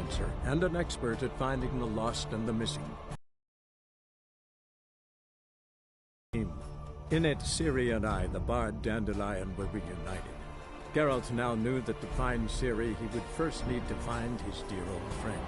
necromancer and an expert at finding the lost and the missing. In it, Ciri and I, the bard Dandelion, were reunited. Geralt now knew that to find Ciri, he would first need to find his dear old friend.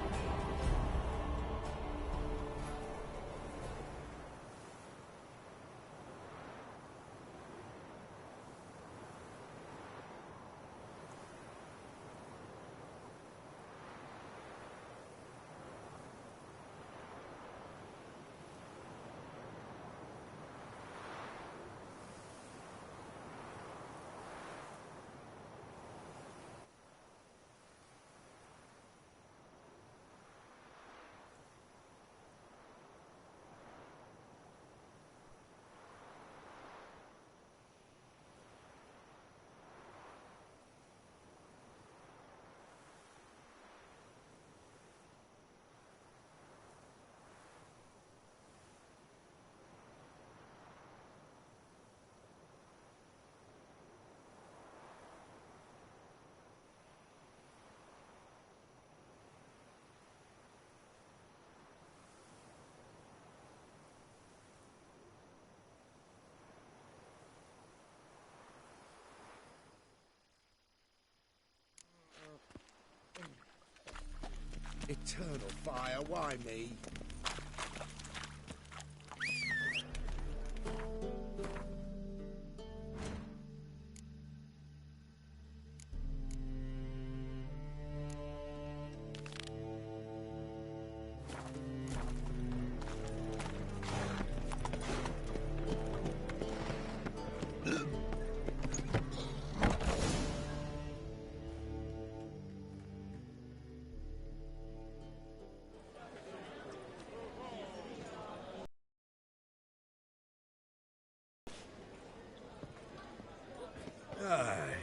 Eternal fire, why me?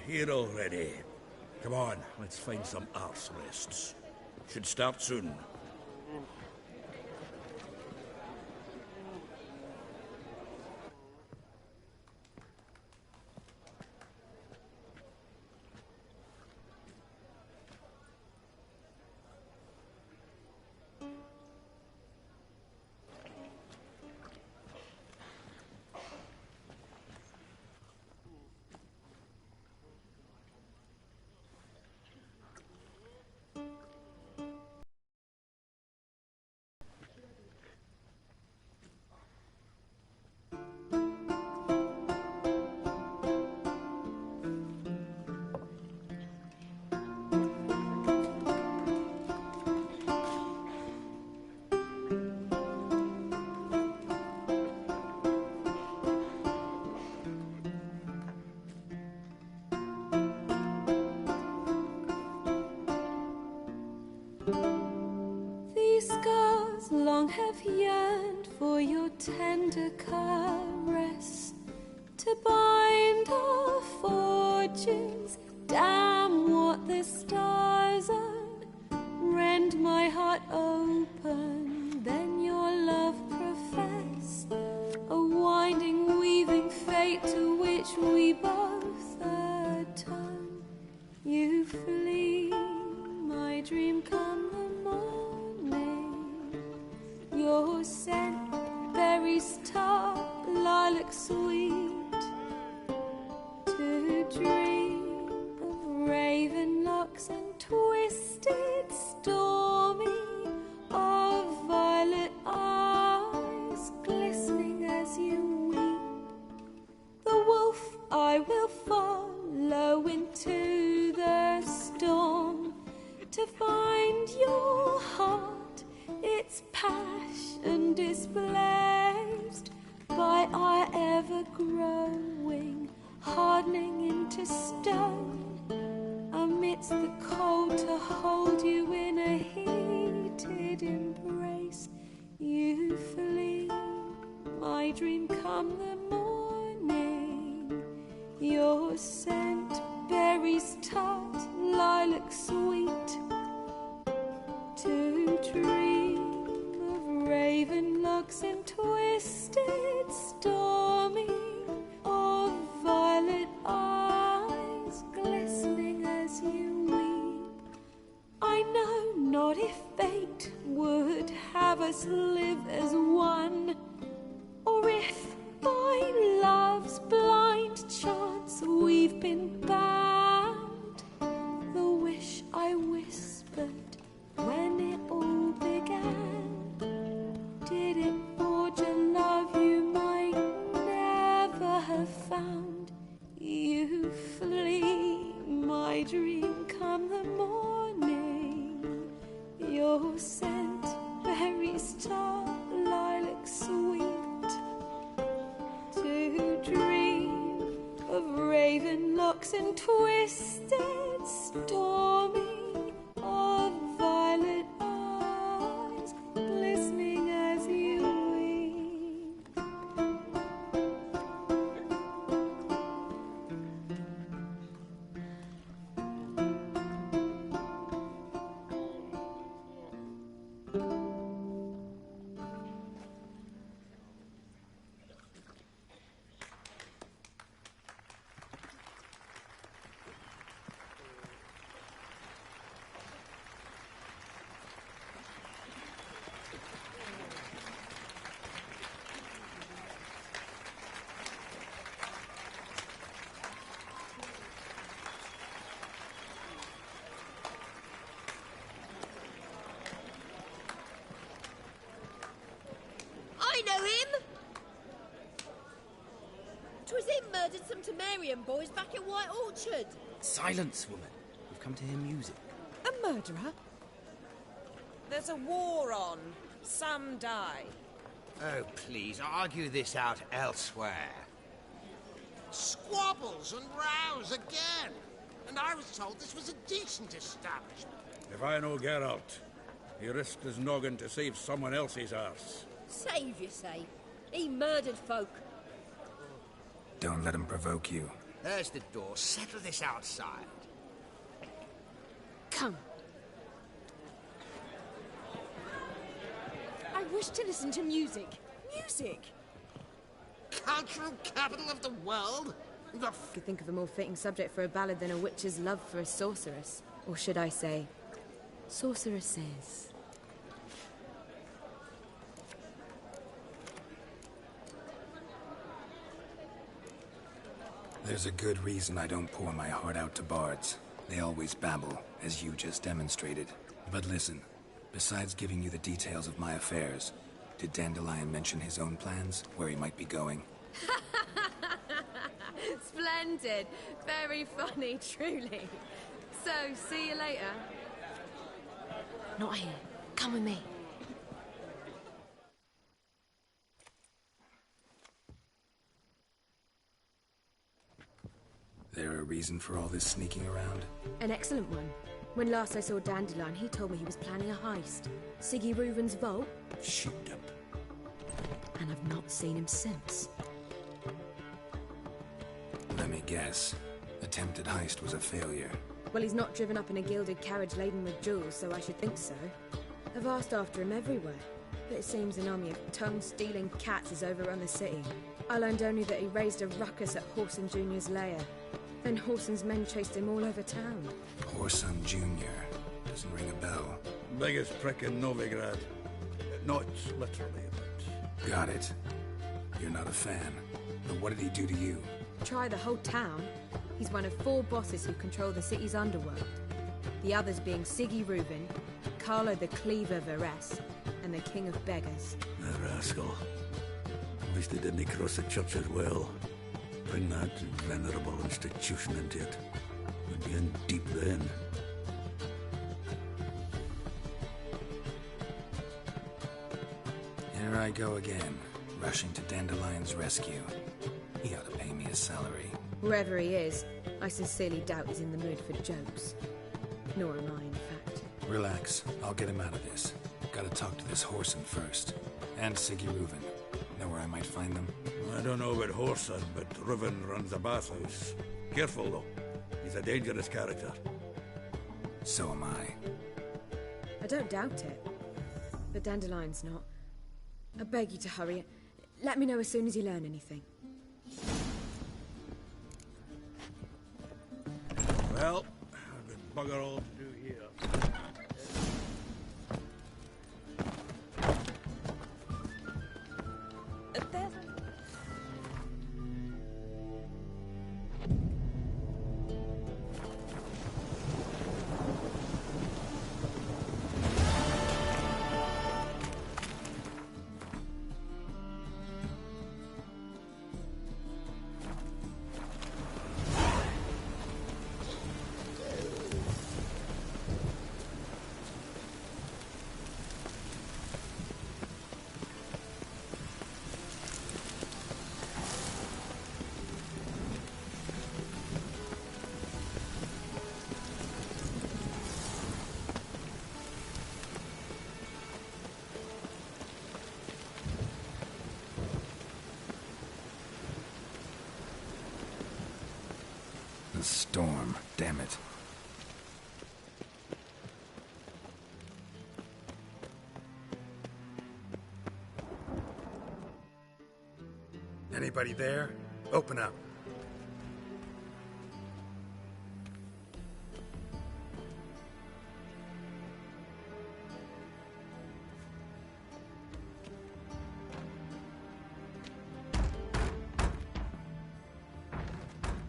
Here already. Come on, let's find some arse rests. Should start soon. Long have yearned for your tender caress, to bind our fortunes. Damn what the stars own. Rend my heart open, then your love profess. A winding, weaving fate to which we both atone. You flee, my dream come the morning. Your scent, berries tart, lilac sweet. To dream of raven locks and twisted, stormy, of violet eyes glistening as you weep. The wolf I will follow into the storm, to find your heart, its passion displaced by our ever-growing, hardening into stone. Amidst the cold, to hold you in a heated embrace. You flee, my dream come the morning. Your scent, berries tart, lilac sweet. To dream of raven locks and twisted, stormy, of violet eyes glistening as you weep. I know not if us live as one. Or if by love's blind chance we've been bound, the wish I whispered when it all began, did it forge a love you might never have found? You flee my dream come the morning, your scent berry star lilac sweet, to dream of raven locks and twisted stormy, of violet eyes glistening as you weep. I know him! 'Twas him murdered some Temerian boys back at White Orchard. Silence, woman. We've come to hear music. A murderer? There's a war on. Some die. Oh, please, argue this out elsewhere. Squabbles and rows again. And I was told this was a decent establishment. If I know Geralt, he risked his noggin to save someone else's arse. Save, you say? He murdered folk. Don't let him provoke you. There's the door. Settle this outside. Come. I wish to listen to music. Music! Cultural capital of the world? The Could think of a more fitting subject for a ballad than a witch's love for a sorceress. Or should I say, sorceresses. There's a good reason I don't pour my heart out to bards. They always babble, as you just demonstrated. But listen, besides giving you the details of my affairs, did Dandelion mention his own plans, where he might be going? Splendid. Very funny, truly. So, see you later. Not here. Come with me. There a reason for all this sneaking around? An excellent one. When last I saw Dandelion, he told me he was planning a heist. Siggy Reuven's vault. Shoot him. And I've not seen him since. Let me guess. Attempted heist was a failure. Well, he's not driven up in a gilded carriage laden with jewels, so I should think so. I've asked after him everywhere, but it seems an army of tongue-stealing cats has overrun the city. I learned only that he raised a ruckus at Whoreson Jr.'s lair. Then Whoreson's men chased him all over town. Whoreson Jr. Doesn't ring a bell. Biggest prick in Novigrad. Not literally, but... Got it. You're not a fan. But what did he do to you? Try the whole town. He's one of 4 bosses who control the city's underworld. The others being Siggy Reuven, Carlo the Cleaver Varese, and the King of Beggars. The rascal. At least he didn't cross the church as well. Bring that venerable institution into it. We'd be in deep then. Here I go again, rushing to Dandelion's rescue. He ought to pay me a salary. Wherever he is, I sincerely doubt he's in the mood for jokes. Nor am I, in fact. Relax, I'll get him out of this. Gotta talk to this Whoreson first. And Siggy Reuven. Know where I might find them? I don't know about Whoreson, but Reuven runs a bathhouse. Careful, though. He's a dangerous character. So am I. I don't doubt it. But Dandelion's not. I beg you to hurry. Let me know as soon as you learn anything. Well, I've got bugger all to do here. damn it. Anybody there? Open up.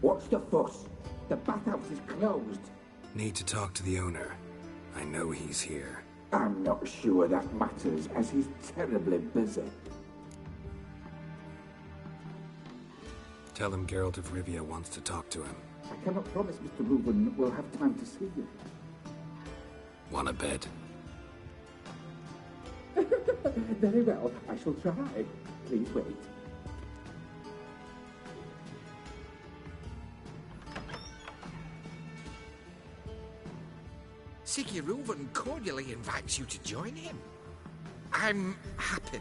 What's the fuss? The bathhouse is closed. Need to talk to the owner. I know he's here. I'm not sure that matters, as he's terribly busy. Tell him Geralt of Rivia wants to talk to him. I cannot promise Mr. Reuben will have time to see you. Want a bed? Very well, I shall try. Please wait. Siggy Reuben cordially invites you to join him. I'm happy.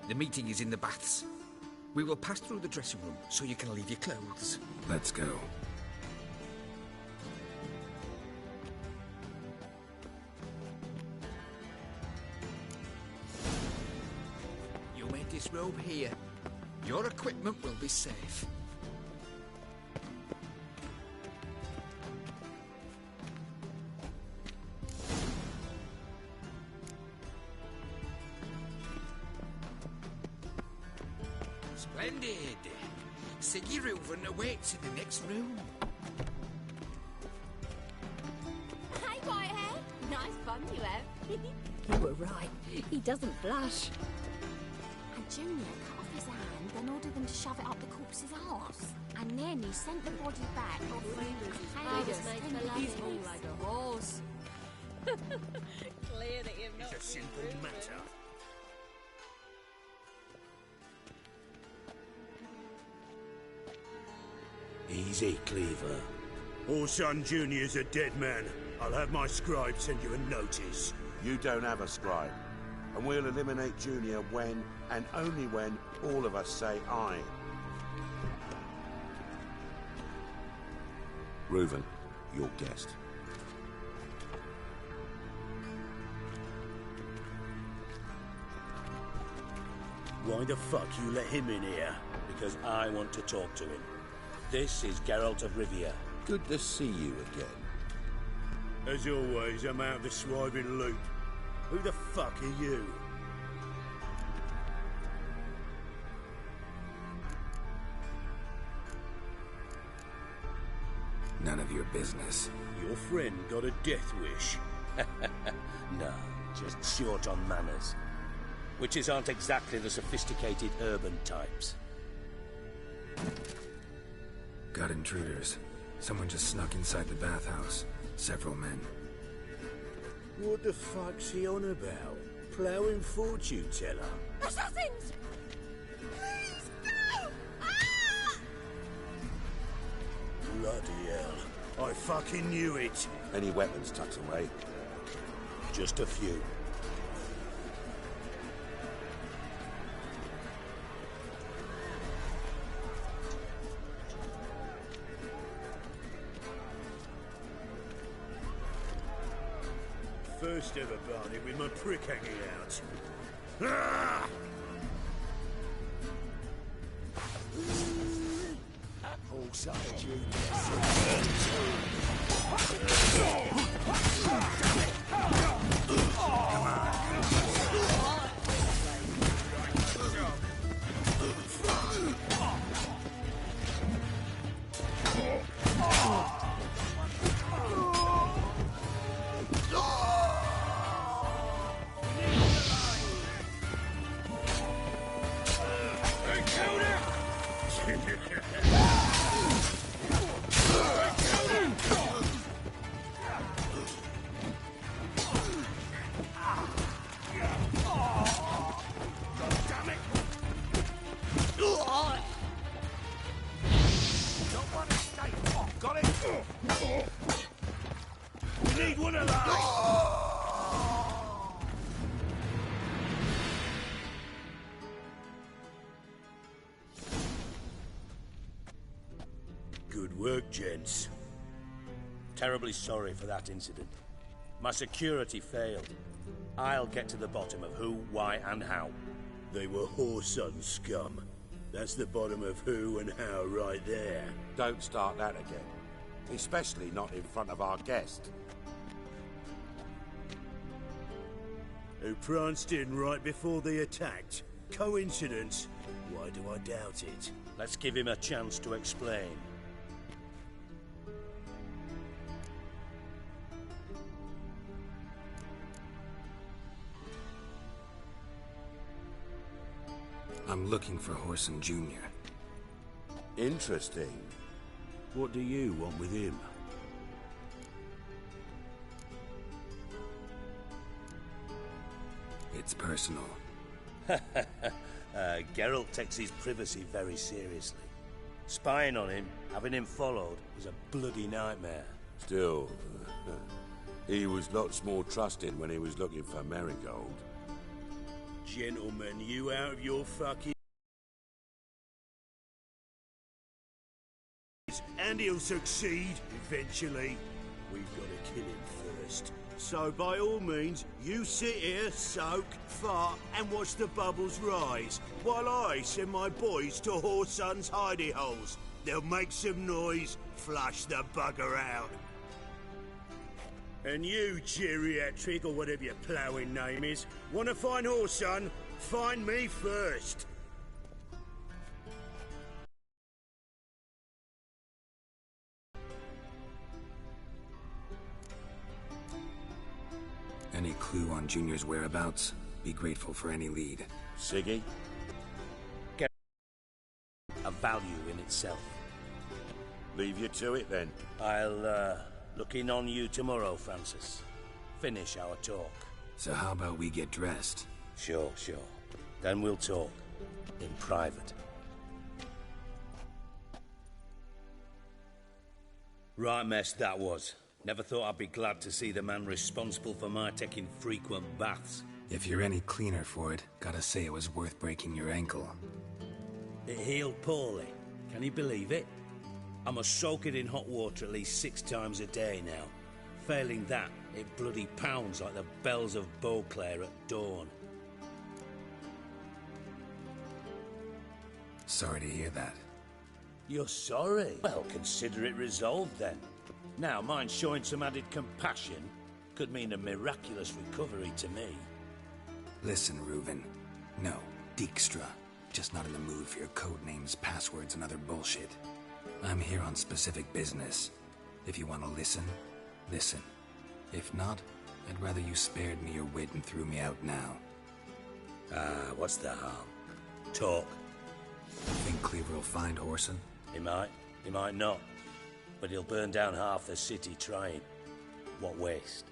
The meeting is in the baths. We will pass through the dressing room so you can leave your clothes. Let's go. You may disrobe here. Your equipment will be safe. Splendid. Siggy Reuben awaits in the next room. Hey, Whitehead. Nice bum you have. You were right. He doesn't blush. And Junior cut off his hand, then ordered them to shove it up the corpse's arse. And then he sent the body back offering He's all like a horse. Clear that you've not It's a simple matter. Easy, Cleaver. Orson Jr.'s a dead man. I'll have my scribe send you a notice. You don't have a scribe. And we'll eliminate Junior when, and only when, all of us say aye. Reuben, your guest. Why the fuck you let him in here? Because I want to talk to him. This is Geralt of Rivia. Good to see you again. As always, I'm out of the swiving loop. Who the fuck are you? None of your business. Your friend got a death wish. No, just short on manners. Witches aren't exactly the sophisticated urban types. Got intruders. Someone just snuck inside the bathhouse. Several men. What the fuck's he on about? Ploughing fortune teller? Assassins! Please, no! Ah! Bloody hell. I fucking knew it. Any weapons tucked away? Just a few. First ever Barney with my prick hanging out. Ah! Apple cider Good work, gents. Terribly sorry for that incident. My security failed. I'll get to the bottom of who, why, and how. They were whoreson scum. That's the bottom of who and how right there. Don't start that again. Especially not in front of our guest. Who pranced in right before they attacked. Coincidence? Why do I doubt it? Let's give him a chance to explain. I'm looking for Whoreson Jr. Interesting. What do you want with him? It's personal. Geralt takes his privacy very seriously. Spying on him, having him followed, was a bloody nightmare. Still, he was lots more trusted when he was looking for Marigold. Gentlemen, you out of your fucking... And he'll succeed, eventually. We've got to kill him first. So by all means, you sit here, soak, fart, and watch the bubbles rise, while I send my boys to Whoreson's hidey holes. They'll make some noise, flush the bugger out. And you, geriatric, or whatever your ploughing name is, want to find Whoreson? Find me first. Any clue on Junior's whereabouts? Be grateful for any lead. Siggy? Get a value in itself. Leave you to it, then. I'll, look in on you tomorrow, Francis. Finish our talk. So how about we get dressed? Sure. Then we'll talk. In private. Right mess that was. Never thought I'd be glad to see the man responsible for my taking frequent baths. If you're any cleaner for it, gotta say it was worth breaking your ankle. It healed poorly. Can you believe it? I must soak it in hot water at least 6 times a day now. Failing that, it bloody pounds like the bells of Beauclair at dawn. Sorry to hear that. You're sorry? Well, consider it resolved then. Now, mine showing some added compassion could mean a miraculous recovery to me. Listen, Reuven. No, Dijkstra. Just not in the mood for your code names, passwords, and other bullshit. I'm here on specific business. If you want to listen, listen. If not, I'd rather you spared me your wit and threw me out now. What's the harm? Talk. Think Cleaver will find Whoreson? He might not. But he'll burn down half the city trying. What waste?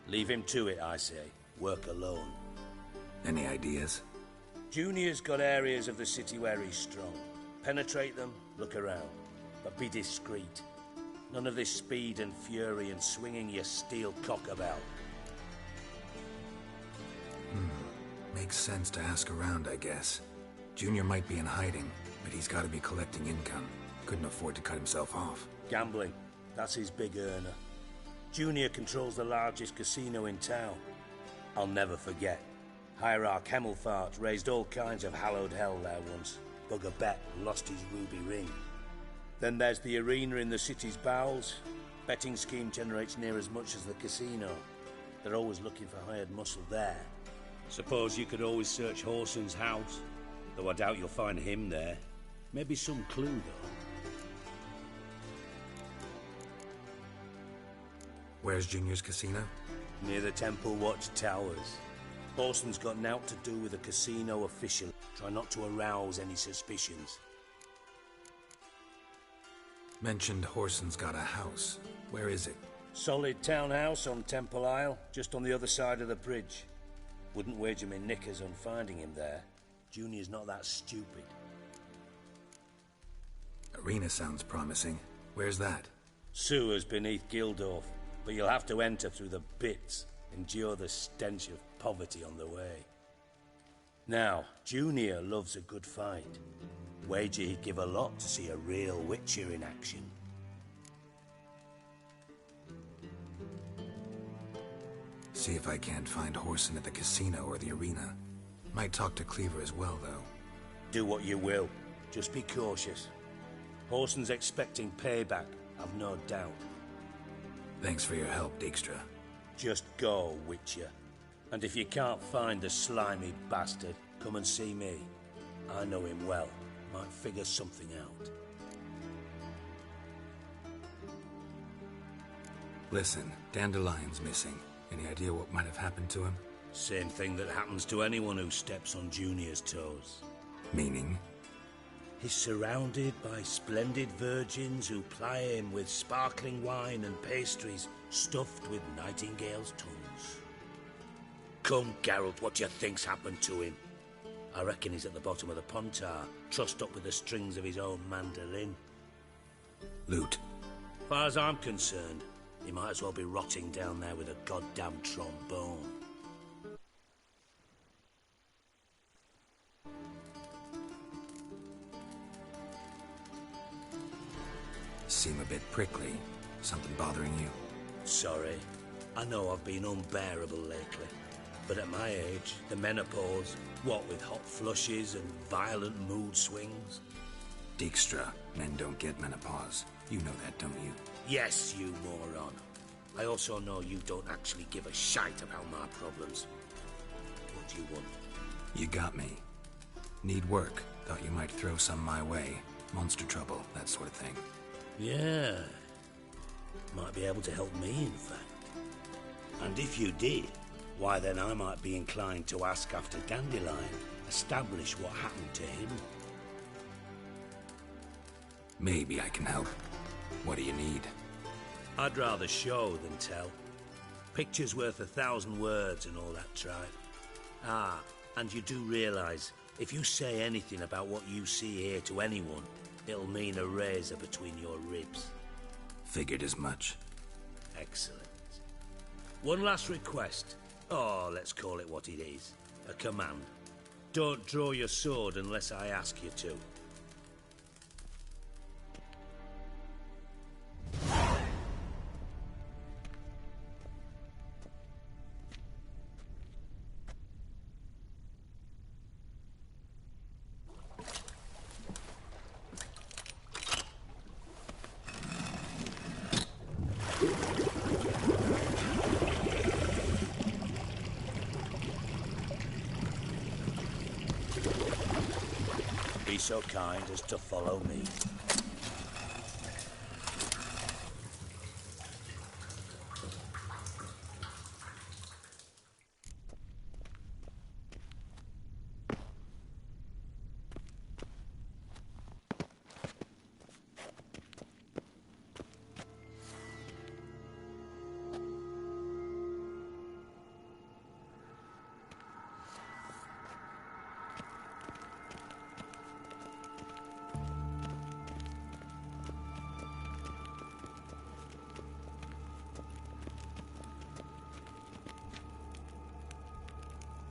Leave him to it, I say. Work alone. Any ideas? Junior's got areas of the city where he's strong. Penetrate them, look around. But be discreet. None of this speed and fury and swinging your steel cock about. Makes sense to ask around, I guess. Junior might be in hiding, but he's got to be collecting income. Couldn't afford to cut himself off. Gambling. That's his big earner. Junior controls the largest casino in town. I'll never forget. Hierarch Hemmelfart raised all kinds of hallowed hell there once. Bugger Bet lost his ruby ring. Then there's the arena in the city's bowels. Betting scheme generates near as much as the casino. They're always looking for hired muscle there. Suppose you could always search Whoreson's house. Though I doubt you'll find him there. Maybe some clue, though. Where's Junior's casino? Near the Temple Watch Towers. Whoreson's got naught to do with the casino officially. Try not to arouse any suspicions. Mentioned Whoreson's got a house. Where is it? Solid townhouse on Temple Isle, just on the other side of the bridge. Wouldn't wager me knickers on finding him there. Junior's not that stupid. Arena sounds promising. Where's that? Sewers beneath Gildorf, but you'll have to enter through the bits, endure the stench of poverty on the way. Now, Junior loves a good fight. Wager he'd give a lot to see a real Witcher in action. See if I can't find Horson at the casino or the arena. Might talk to Cleaver as well, though. Do what you will. Just be cautious. Horson's expecting payback, I've no doubt. Thanks for your help, Dijkstra. Just go, Witcher. And if you can't find the slimy bastard, come and see me. I know him well. Might figure something out. Listen, Dandelion's missing. Any idea what might have happened to him? Same thing that happens to anyone who steps on Junior's toes. Meaning? He's surrounded by splendid virgins who ply him with sparkling wine and pastries stuffed with nightingales' tongues. Come, Geralt, what do you think's happened to him? I reckon he's at the bottom of the Pontar, trussed up with the strings of his own mandolin. Loot. Far as I'm concerned, he might as well be rotting down there with a goddamn trombone. Seem a bit prickly. Something bothering you? Sorry. I know I've been unbearable lately. But at my age, the menopause, what with hot flushes and violent mood swings. Dijkstra, men don't get menopause. You know that, don't you? Yes, you moron. I also know you don't actually give a shite about my problems. What do you want? You got me. Need work. Thought you might throw some my way. Monster trouble, that sort of thing. Yeah. Might be able to help me, in fact. And if you did, why then I might be inclined to ask after Dandelion, establish what happened to him. Maybe I can help. What do you need? I'd rather show than tell. Picture's worth 1,000 words and all that tripe. Ah, and you do realise, if you say anything about what you see here to anyone, it'll mean a razor between your ribs. Figured as much. Excellent. One last request. Oh, let's call it what it is. A command. Don't draw your sword unless I ask you to. Be so kind as to follow me.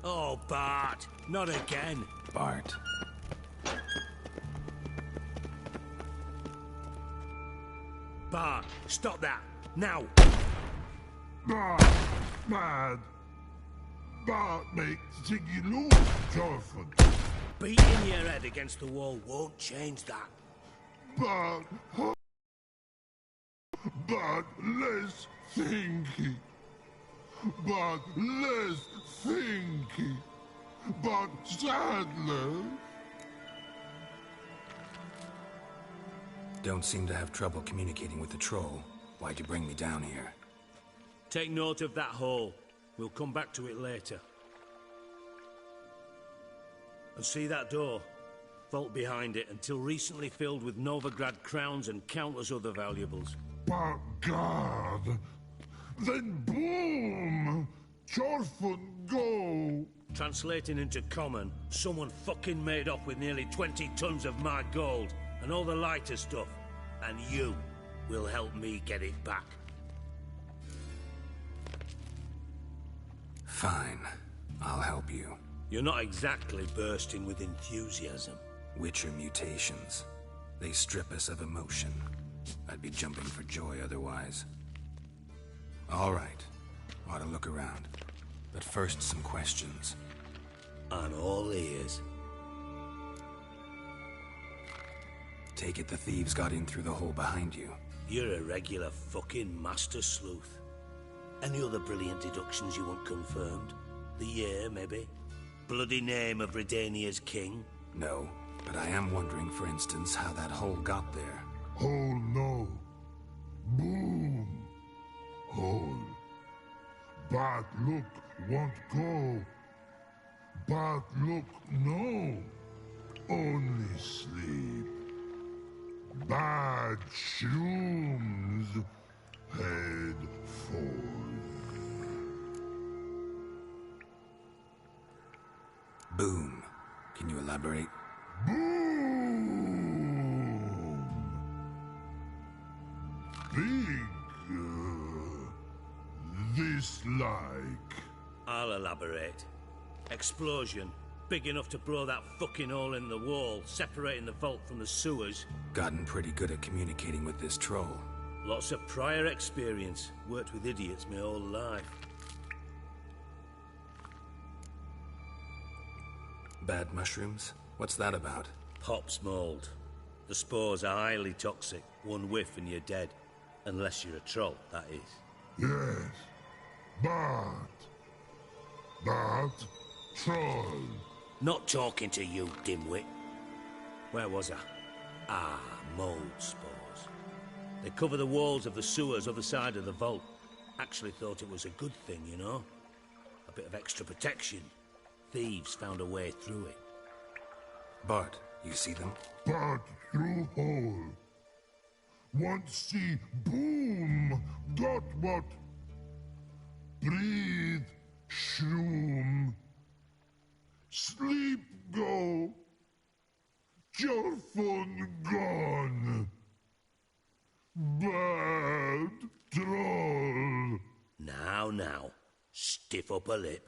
Oh, Bart, not again. Bart. Bart, stop that, now. Bart, mad. Bart makes Ziggy lose, Jorford. Beating your head against the wall won't change that. Bart, Bart, less thinky. But less thinky. But sadler. Don't seem to have trouble communicating with the troll. Why'd you bring me down here? Take note of that hole. We'll come back to it later. And see that door? Vault behind it, until recently filled with Novigrad crowns and countless other valuables. But God... Then boom! Chorford go! Translating into common, someone fucking made off with nearly 20 tons of my gold, and all the lighter stuff. And you will help me get it back. Fine. I'll help you. You're not exactly bursting with enthusiasm. Witcher mutations. They strip us of emotion. I'd be jumping for joy otherwise. All right. Ought to look around. But first, some questions. I'm all ears. Take it the thieves got in through the hole behind you. You're a regular fucking master sleuth. Any other brilliant deductions you want confirmed? The year, maybe? Bloody name of Redania's king? No, but I am wondering, for instance, how that hole got there. Hole no. Boom. Hole. Bad look won't go. Bad look no. Only sleep. Bad shrooms. Head forth. Boom. Can you elaborate? Boom. Big. This like. I'll elaborate. Explosion. Big enough to blow that fucking hole in the wall, separating the vault from the sewers. Gotten pretty good at communicating with this troll. Lots of prior experience. Worked with idiots my whole life. Bad mushrooms? What's that about? Pops mold. The spores are highly toxic. One whiff and you're dead. Unless you're a troll, that is. Yes. But troll. Not talking to you, dimwit. Where was I? Ah, mold spores. They cover the walls of the sewers other side of the vault. Actually thought it was a good thing, you know? A bit of extra protection. Thieves found a way through it. Bart, you see them? Bart through hole. Want see boom. Got what? Breathe. Shroom. Sleep go. Your phone gone. Bad troll. Now. Stiff upper lip.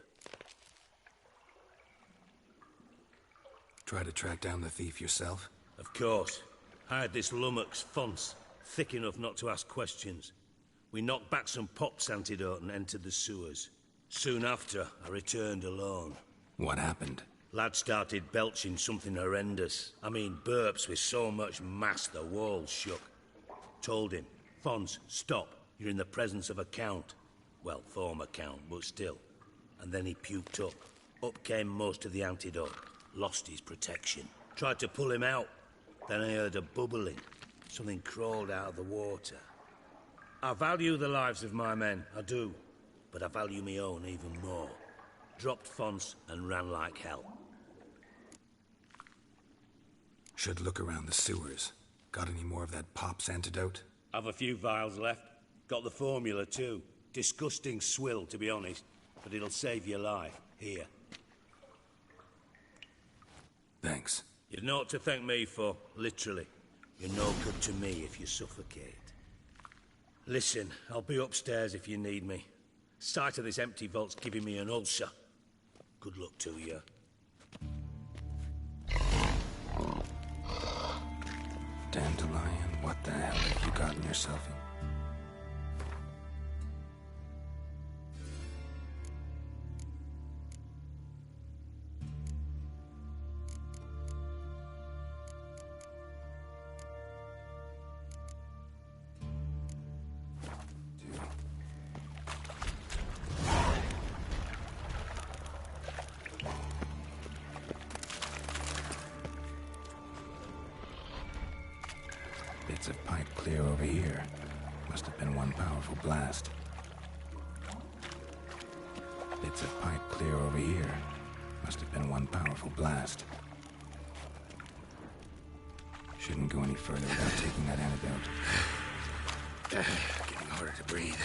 Try to track down the thief yourself? Of course. Hired this lummox Fonce, thick enough not to ask questions. We knocked back some Pop's antidote and entered the sewers. Soon after, I returned alone. What happened? Lad started belching something horrendous. I mean, burps with so much mass the walls shook. Told him, Fonce, stop. You're in the presence of a count. Well, former count, but still. And then he puked up. Up came most of the antidote. Lost his protection. Tried to pull him out. Then I heard a bubbling. Something crawled out of the water. I value the lives of my men, I do. But I value my own even more. Dropped Fonce and ran like hell. Should look around the sewers. Got any more of that Pop's antidote? Have a few vials left. Got the formula too. Disgusting swill, to be honest. But it'll save your life. Here. Thanks. You've naught to thank me for, literally. You're no good to me if you suffocate. Listen, I'll be upstairs if you need me. Sight of this empty vault's giving me an ulcer. Good luck to you. Dandelion, what the hell have you gotten yourself in? Bits of pipe clear over here. Must have been one powerful blast. Bits of pipe clear over here. Must have been one powerful blast. Shouldn't go any further without taking that antidote. Getting harder to breathe.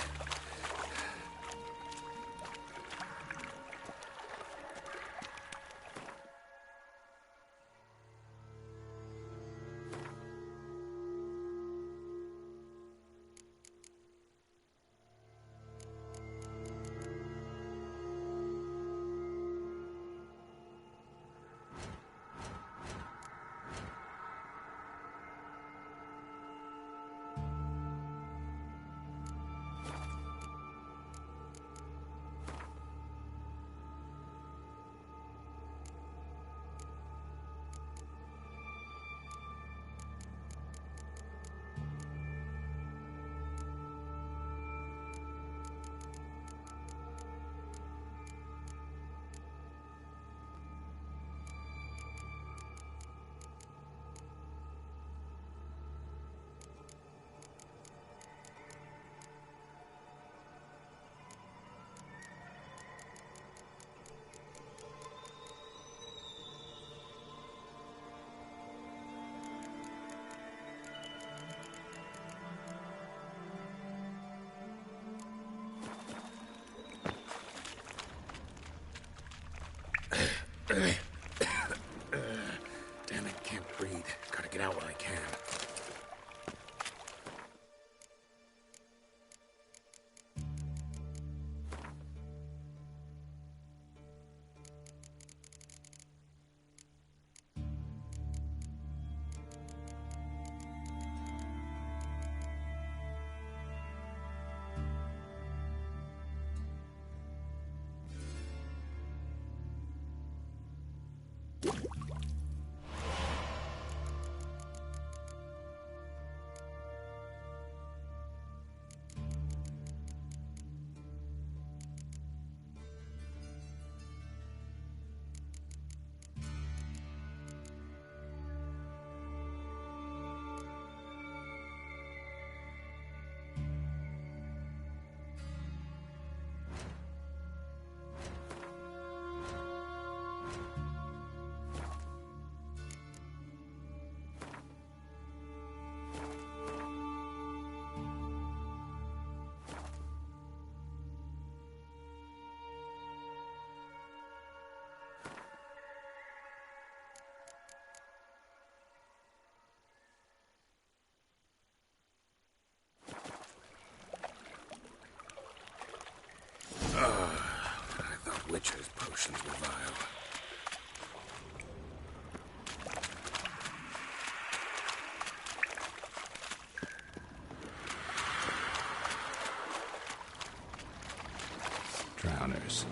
Damn it, can't breathe. Gotta get out while I can. I thought Witcher's potions were vile. Drowners.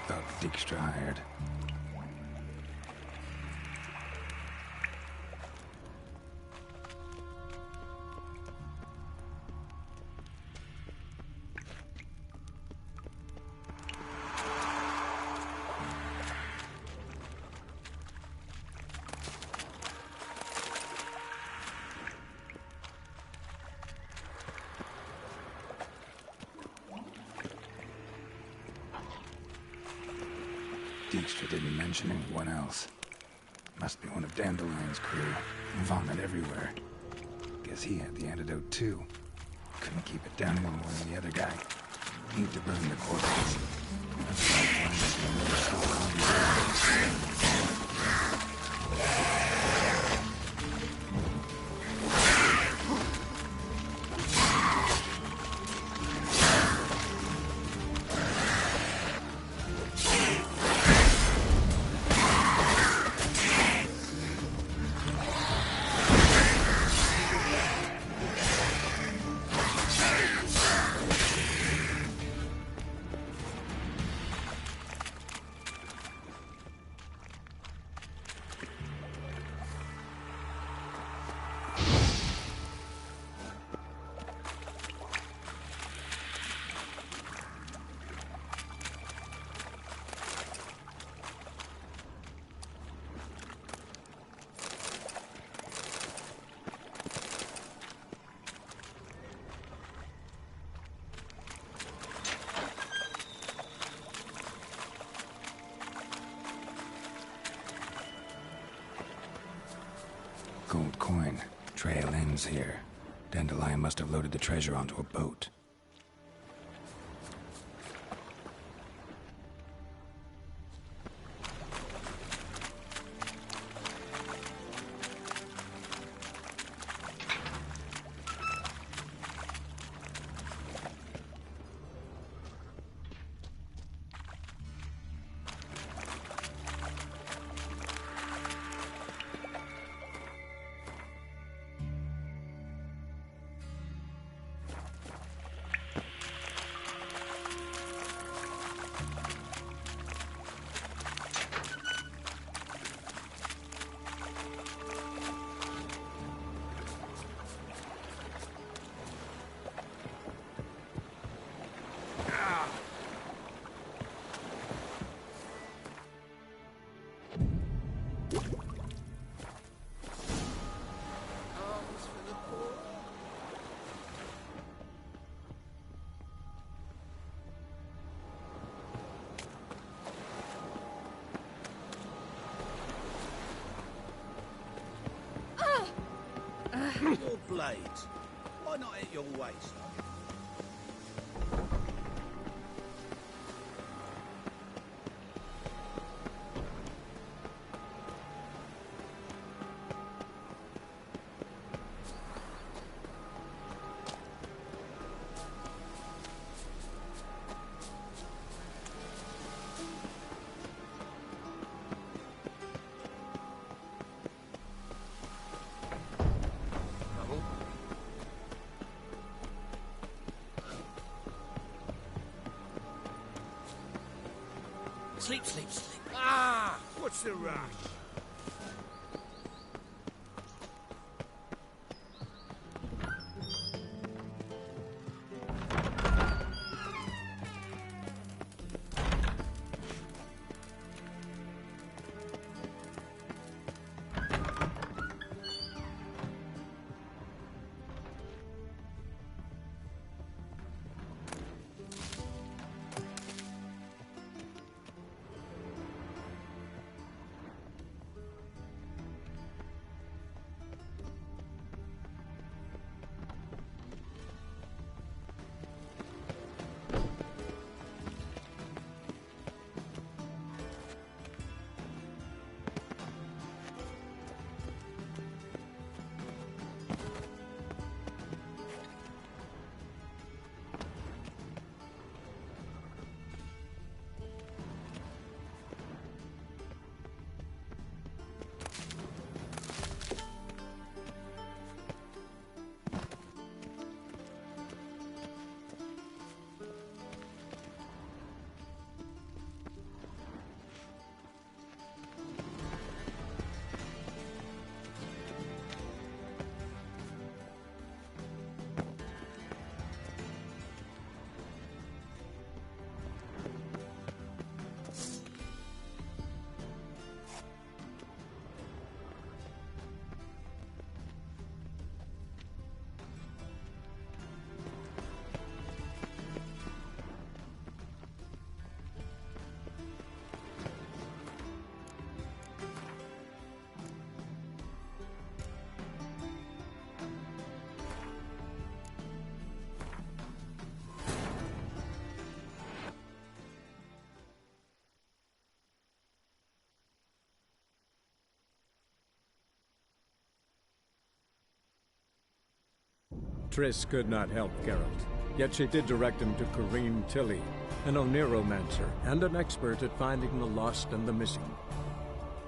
Thought Dijkstra hired. Dijkstra didn't mention anyone else. Must be one of Dandelion's crew. Vomit everywhere. Guess he had the antidote too. Couldn't keep it down any more than the other guy. Need to burn the corpses. That's why I wanted to never stop on gold coin. Trail ends here. Dandelion must have loaded the treasure onto a boat. Your blades. Why not at your waist? Sleep, sleep, sleep. Ah! What's the rush? Triss could not help Geralt, yet she did direct him to Corrine Tilly, an Oniromancer and an expert at finding the lost and the missing.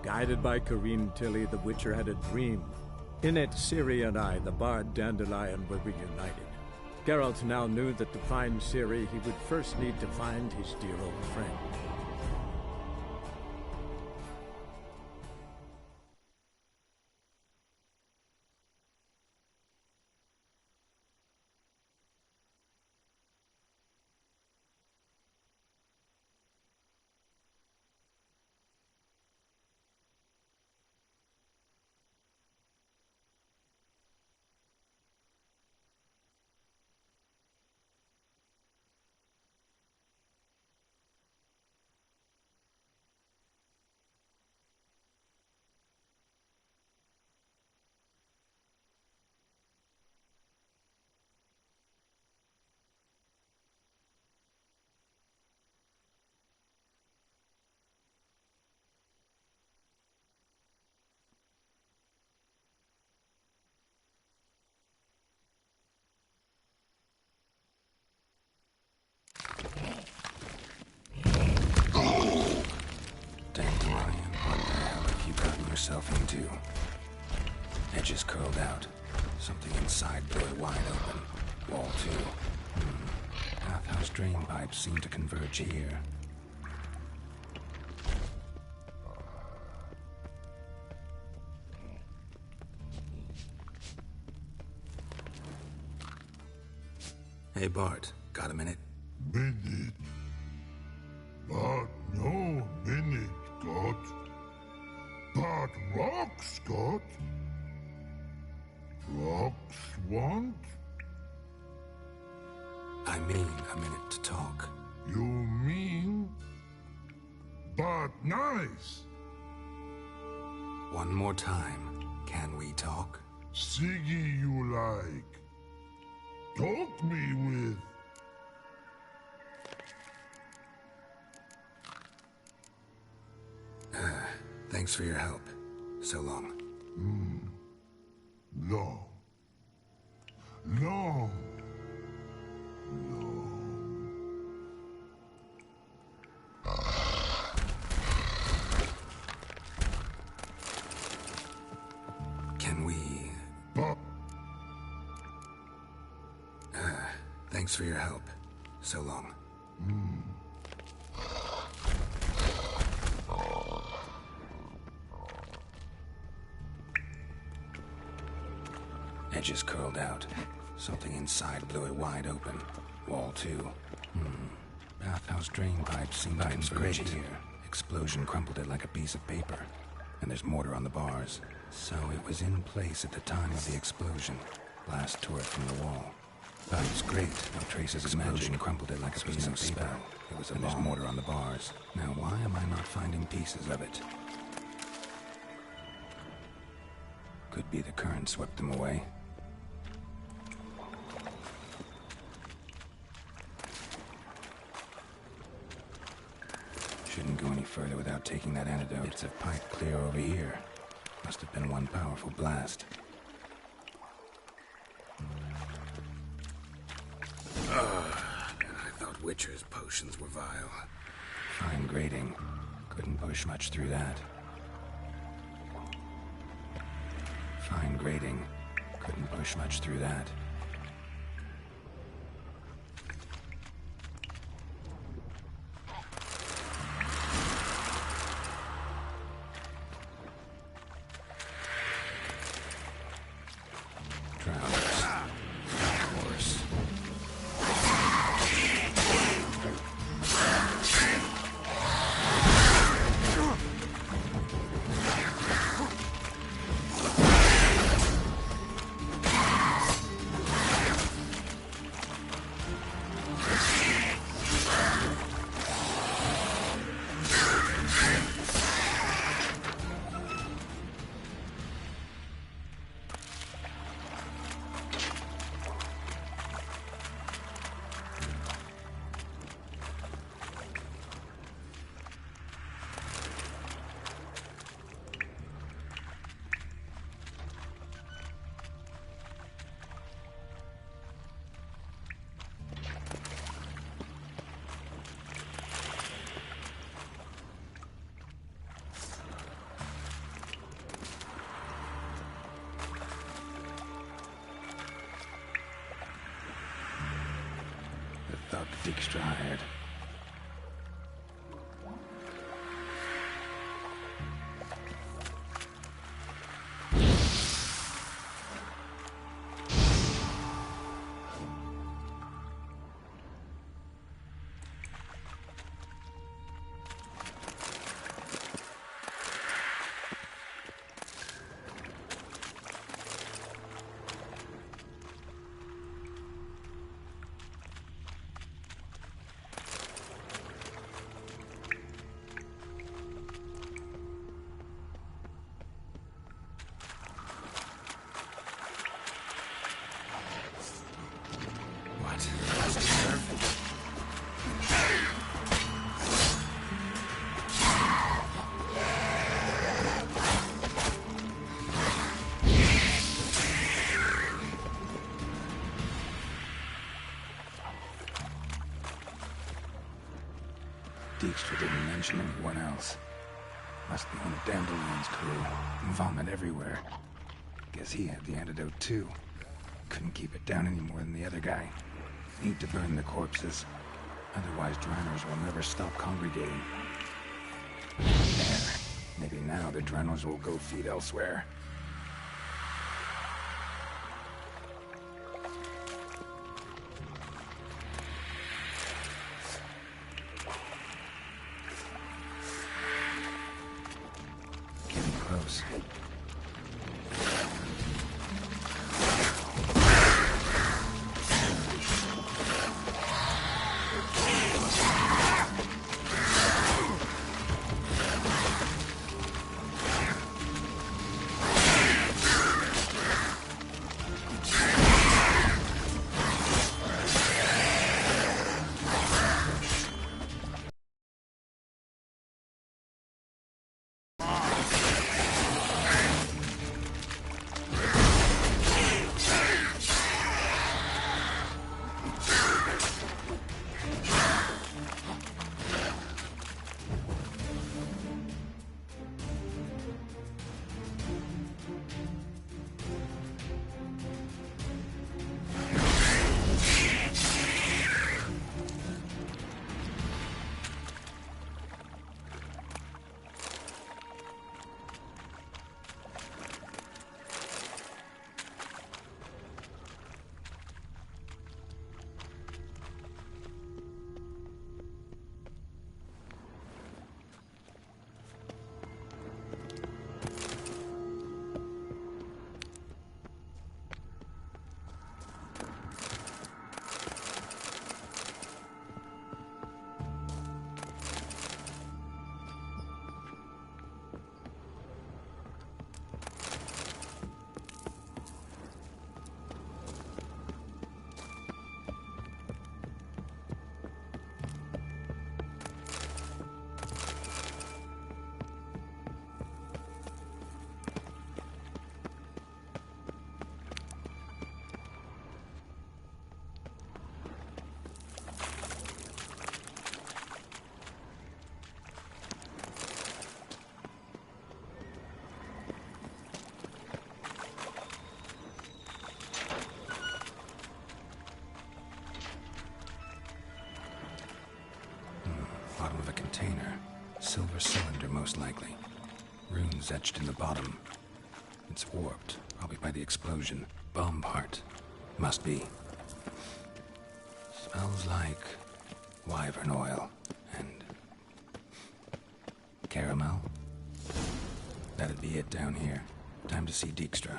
Guided by Corrine Tilly, the Witcher had a dream. In it, Ciri and I, the bard Dandelion, were reunited. Geralt now knew that to find Ciri, he would first need to find his dear old friend. Edges curled out. Something inside blew it wide open. Wall 2. Bathhouse drain pipes seem to converge here. Hey, Bart. Got a minute? Minute. But no minute, Scott. But rock, Scott. Rocks want? I mean a minute to talk. You mean? But nice. One more time. Can we talk? Siggy you like. Talk me with. Thanks for your help. So long. Long. Long. Can we... Thanks for your help. So long. Edges curled out. Something inside blew it wide open. Wall 2. Bathhouse drain pipes seem to converge here. Explosion crumpled it like a piece of paper. And there's mortar on the bars. So it was in place at the time of the explosion. Blast tore it from the wall. That's great. No traces of magic. Explosion crumpled it like a piece of paper. It was and there's mortar on the bars. Now why am I not finding pieces of it? Could be the current swept them away. Shouldn't go any further without taking that antidote. Bits of pipe clear over here. Must have been one powerful blast. I thought Witcher's potions were vile. Fine grating. Couldn't push much through that. Fine grating. Couldn't push much through that. Dijkstrahead. Dijkstra didn't mention anyone else. Must be one of Dandelion's crew. Vomit everywhere. Guess he had the antidote too. Couldn't keep it down any more than the other guy. Need to burn the corpses. Otherwise, drowners will never stop congregating. There. Maybe now the drowners will go feed elsewhere. Getting close. Bottom of a container. Silver cylinder, most likely. Runes etched in the bottom. It's warped, probably by the explosion. Bomb part. Must be. Smells like wyvern oil and caramel. That'd be it down here. Time to see Dijkstra.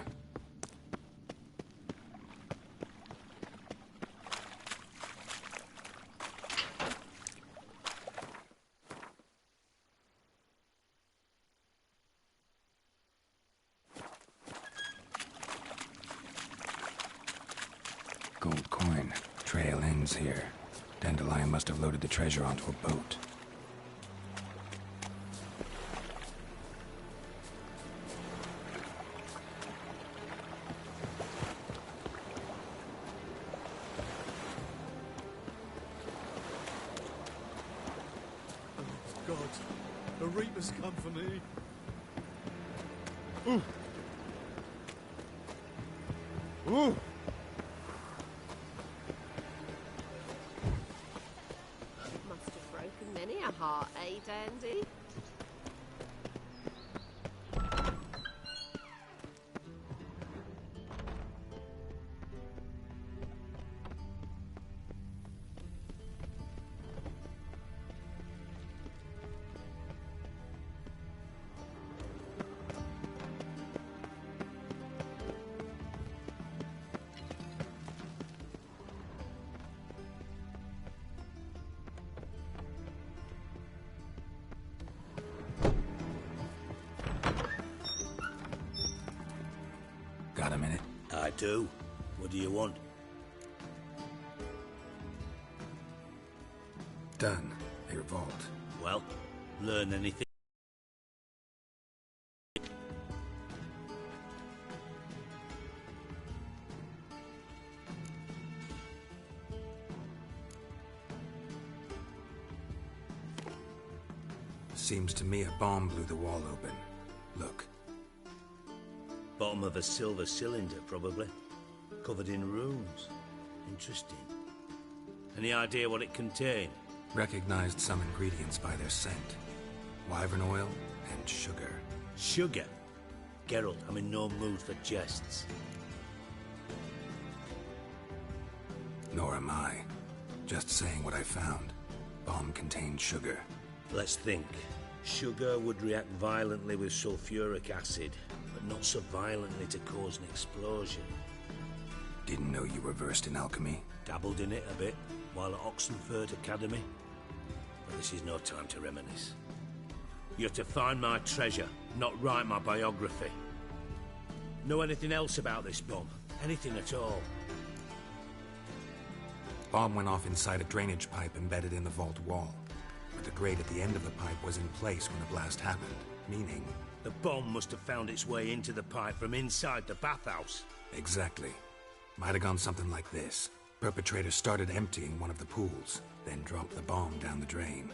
Gold coin. Trail ends here. Dandelion must have loaded the treasure onto a boat. God, the Reaper's come for me. Ooh. Ooh. Must have broken many a heart, eh, Dandy? Got a minute? I do. What do you want? Done. Your vault. Well, learn anything? Seems to me a bomb blew the wall open. Look. Bottom of a silver cylinder, probably. Covered in runes. Interesting. Any idea what it contained? Recognized some ingredients by their scent. Wyvern oil and sugar. Sugar? Geralt, I'm in no mood for jests. Nor am I. Just saying what I found. Bomb contained sugar. Let's think. Sugar would react violently with sulfuric acid, but not so violently to cause an explosion. Didn't know you were versed in alchemy. Dabbled in it a bit, while at Oxenford Academy. But this is no time to reminisce. You're to find my treasure, not write my biography. Know anything else about this bomb? Anything at all? Bomb went off inside a drainage pipe embedded in the vault wall. But the grate at the end of the pipe was in place when the blast happened, meaning... The bomb must have found its way into the pipe from inside the bathhouse. Exactly. Might have gone something like this. Perpetrator started emptying one of the pools, then dropped the bomb down the drain.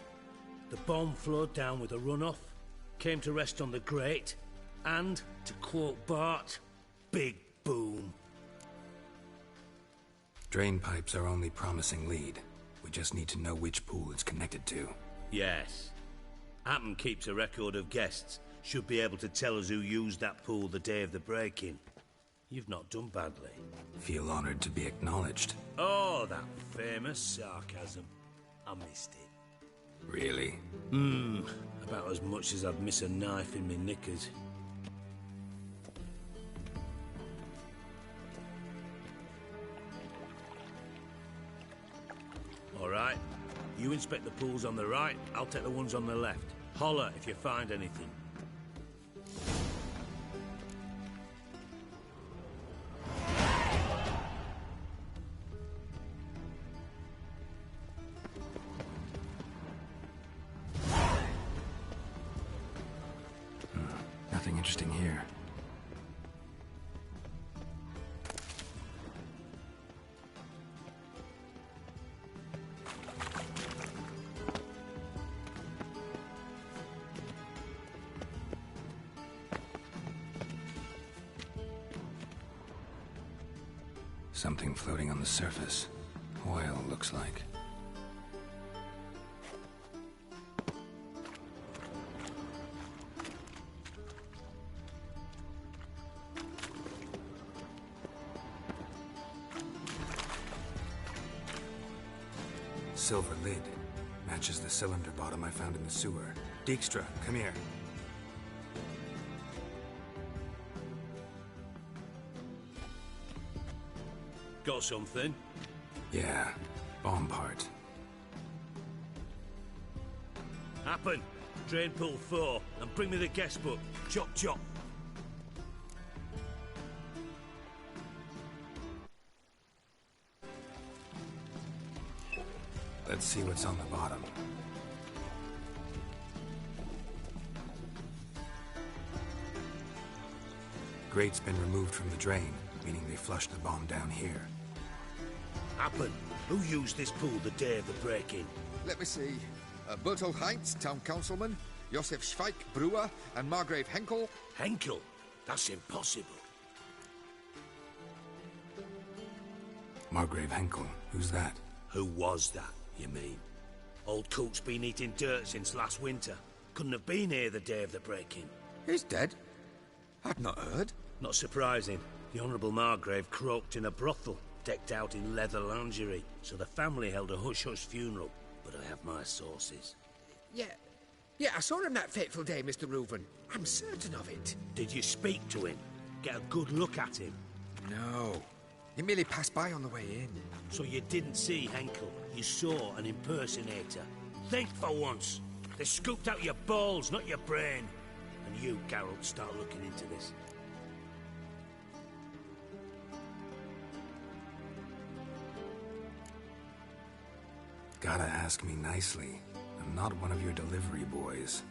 The bomb flowed down with a runoff, came to rest on the grate, and, to quote Bart, big boom. Drain pipes are only promising lead. We just need to know which pool it's connected to. Yes. Appen keeps a record of guests. Should be able to tell us who used that pool the day of the break-in. You've not done badly. Feel honored to be acknowledged. Oh, that famous sarcasm. I missed it. Really? About as much as I'd miss a knife in me knickers. All right. You inspect the pools on the right, I'll take the ones on the left. Holler if you find anything. Nothing interesting here. Something floating on the surface. Oil, looks like. Silver lid. Matches the cylinder bottom I found in the sewer. Dijkstra, come here. Got something? Yeah, bomb part. Happen. Drain pool 4, and bring me the guest book. Chop chop. Let's see what's on the bottom. Grate's been removed from the drain, meaning they flushed the bomb down here. Happen. Who used this pool the day of the break-in? Let me see. Bertolt Heinz, town councilman, Josef Schweik, brewer, and Margrave Henkel. Henkel? That's impossible. Margrave Henkel? Who's that? Who was that, you mean? Old coot's been eating dirt since last winter. Couldn't have been here the day of the break-in. He's dead? I'd not heard. Not surprising. The Honourable Margrave croaked in a brothel, decked out in leather lingerie, so the family held a hush-hush funeral. But I have my sources. Yeah, I saw him that fateful day, Mr. Reuven. I'm certain of it. Did you speak to him? Get a good look at him? No. He merely passed by on the way in. So you didn't see Henkel? You saw an impersonator? Think for once. They scooped out your balls, not your brain. And you, Geralt, start looking into this. Gotta ask me nicely. I'm not one of your delivery boys.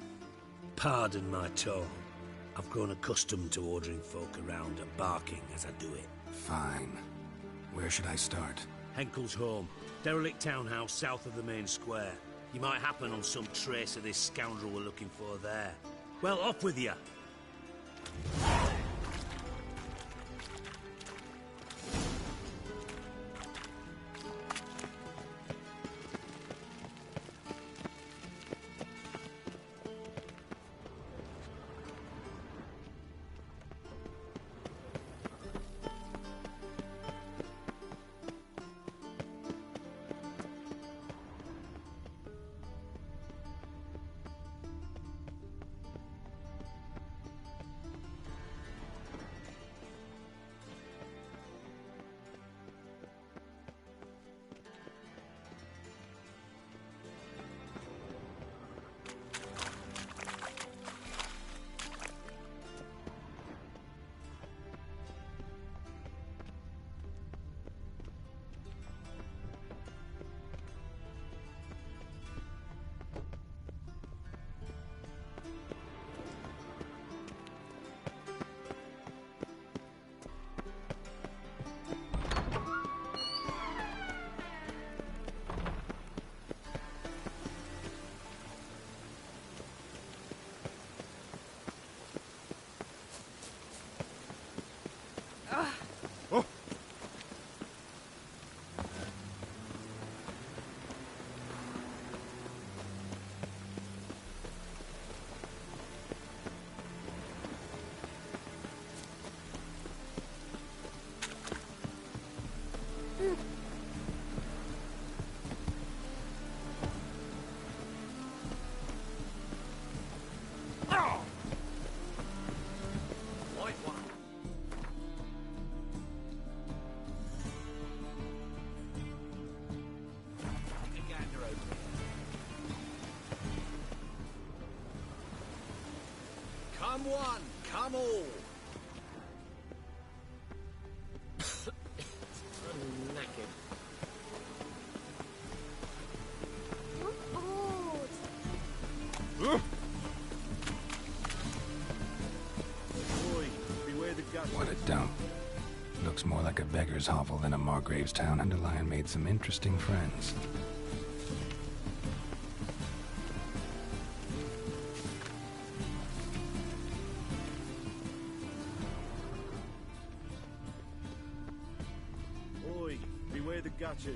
Pardon my tone. I've grown accustomed to ordering folk around and barking as I do it. Fine. Where should I start? Henkel's home. Derelict townhouse south of the main square. You might happen on some trace of this scoundrel we're looking for there. Well, off with you! Come one, come all. I'm knackered. Oi, beware the guts. What a dump. Looks more like a beggar's hovel than a Margrave's town. Dandelion made some interesting friends. Oi, beware the gutters.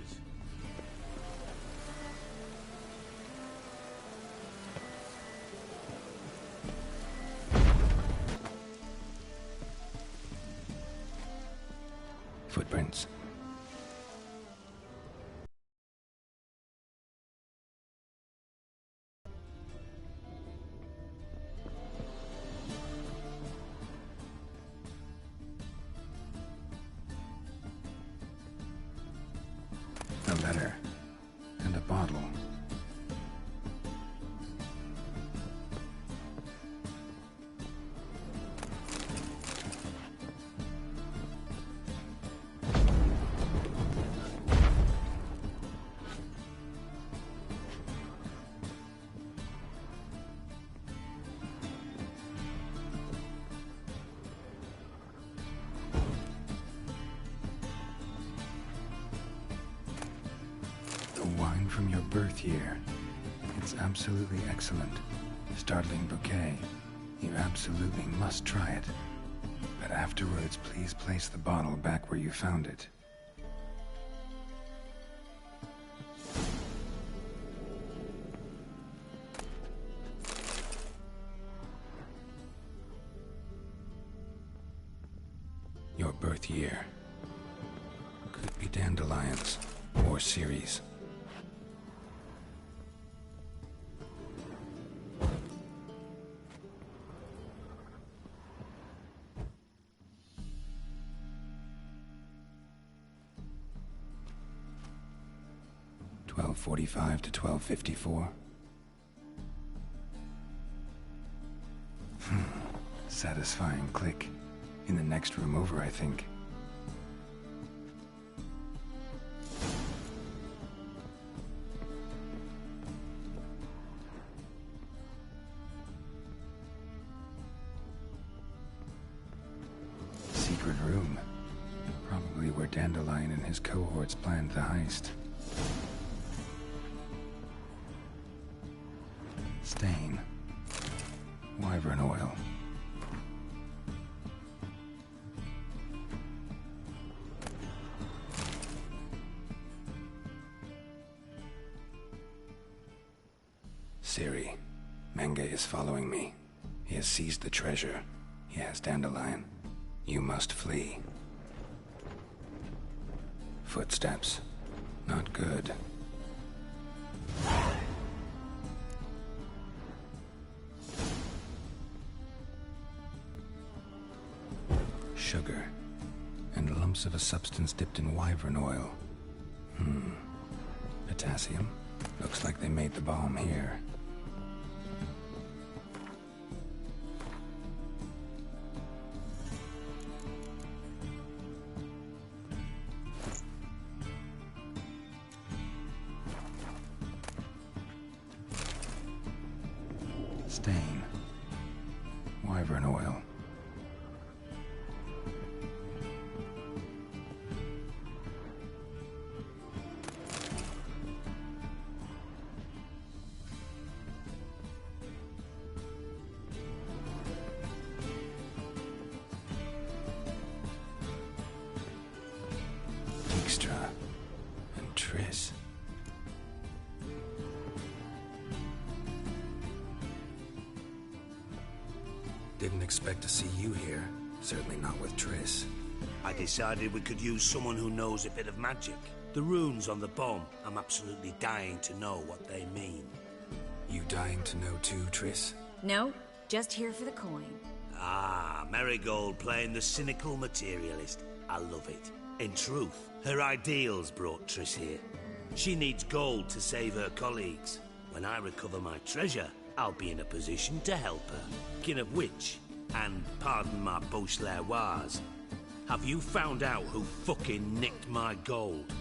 Footprints. A letter. And a bottle. The wine from your birth year. It's absolutely excellent. Startling bouquet. You absolutely must try it. But afterwards, please place the bottle back where you found it. Your birth year. Could be dandelions or Ceres. .45 to 12:54. Satisfying click. In the next room over, I think. Secret room. Probably where Dandelion and his cohorts planned the heist. Stain. Wyvern oil. Ciri. Menge is following me. He has seized the treasure. He has Dandelion. You must flee. Footsteps. Not good. Sugar. And lumps of a substance dipped in wyvern oil. Potassium. Looks like they made the bomb here. Stain. Wyvern oil. Dijkstra and Triss. Didn't expect to see you here. Certainly not with Triss. I decided we could use someone who knows a bit of magic. The runes on the bomb, I'm absolutely dying to know what they mean. You dying to know too, Triss? No, just here for the coin. Ah, Marigold playing the cynical materialist. I love it. In truth, her ideals brought Triss here. She needs gold to save her colleagues. When I recover my treasure, I'll be in a position to help her. Speaking of which, and pardon my Beauclervoise, have you found out who fucking nicked my gold?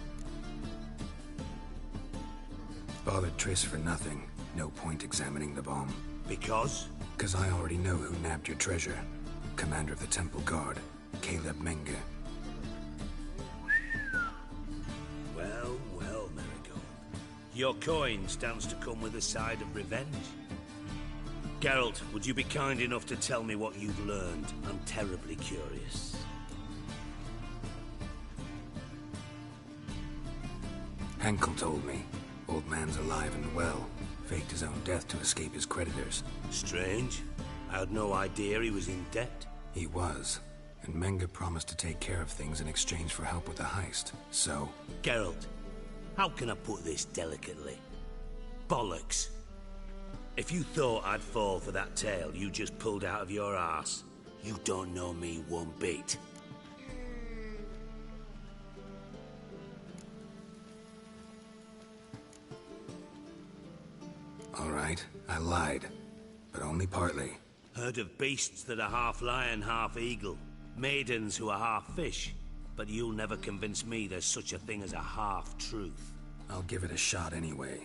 Bothered Triss for nothing. No point examining the bomb. Because? Because I already know who nabbed your treasure. Commander of the Temple Guard, Caleb Menge. Well, well, Marigold. Your coin stands to come with a side of revenge. Geralt, would you be kind enough to tell me what you've learned? I'm terribly curious. Henkel told me. Old man's alive and well. Faked his own death to escape his creditors. Strange. I had no idea he was in debt. He was. And Menge promised to take care of things in exchange for help with the heist. So... Geralt, how can I put this delicately? Bollocks. If you thought I'd fall for that tale you just pulled out of your arse, you don't know me one bit. All right, I lied. But only partly. Heard of beasts that are half lion, half eagle. Maidens who are half fish. But you'll never convince me there's such a thing as a half-truth. I'll give it a shot anyway.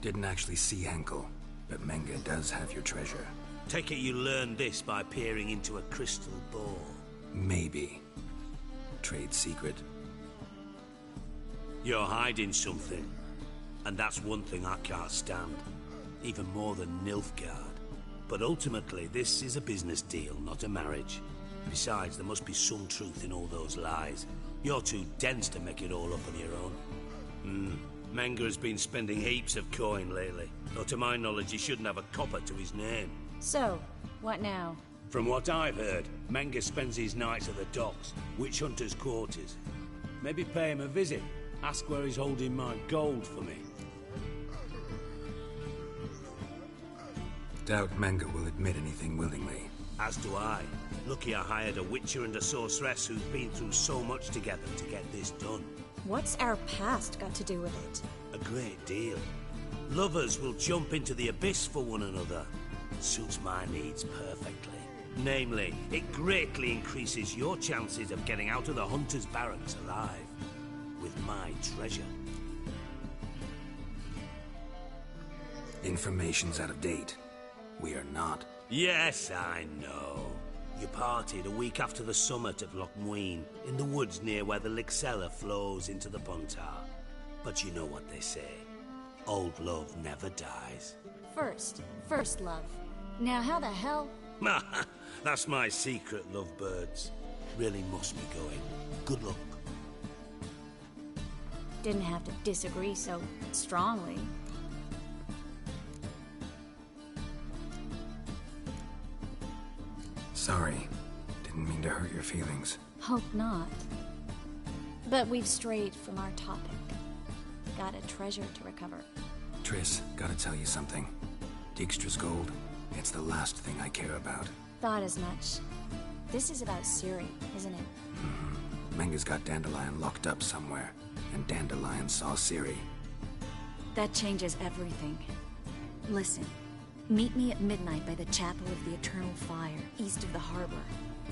Didn't actually see Henkel, but Menge does have your treasure. Take it you learned this by peering into a crystal ball. Maybe. Trade secret. You're hiding something. And that's one thing I can't stand. Even more than Nilfgaard. But ultimately, this is a business deal, not a marriage. Besides, there must be some truth in all those lies. You're too dense to make it all up on your own. Menge has been spending heaps of coin lately. Though to my knowledge, he shouldn't have a copper to his name. So, what now? From what I've heard, Menge spends his nights at the docks, witch hunters' quarters. Maybe pay him a visit. Ask where he's holding my gold for me. Doubt Menge will admit anything willingly. As do I. Lucky I hired a witcher and a sorceress who've been through so much together to get this done. What's our past got to do with it? A great deal. Lovers will jump into the abyss for one another. Suits my needs perfectly. Namely, it greatly increases your chances of getting out of the hunter's barracks alive. With my treasure. Information's out of date. We are not. Yes, I know. You partied a week after the summit of Loch Muin, in the woods near where the Lixella flows into the Pontar. But you know what they say. Old love never dies. First love. Now how the hell... That's my secret, lovebirds. Really must be going. Good luck. Didn't have to disagree so strongly. Sorry. Didn't mean to hurt your feelings. Hope not. But we've strayed from our topic. Got a treasure to recover. Triss, gotta tell you something. Dijkstra's gold, it's the last thing I care about. Thought as much. This is about Ciri, isn't it? Menge's got Dandelion locked up somewhere, and Dandelion saw Ciri. That changes everything. Listen. Meet me at midnight by the Chapel of the Eternal Fire, east of the harbor.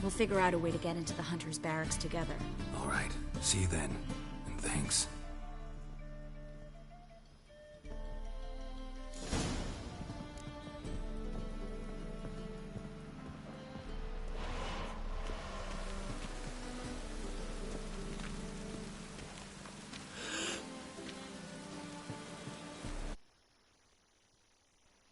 We'll figure out a way to get into the Hunter's Barracks together. All right. See you then. And thanks.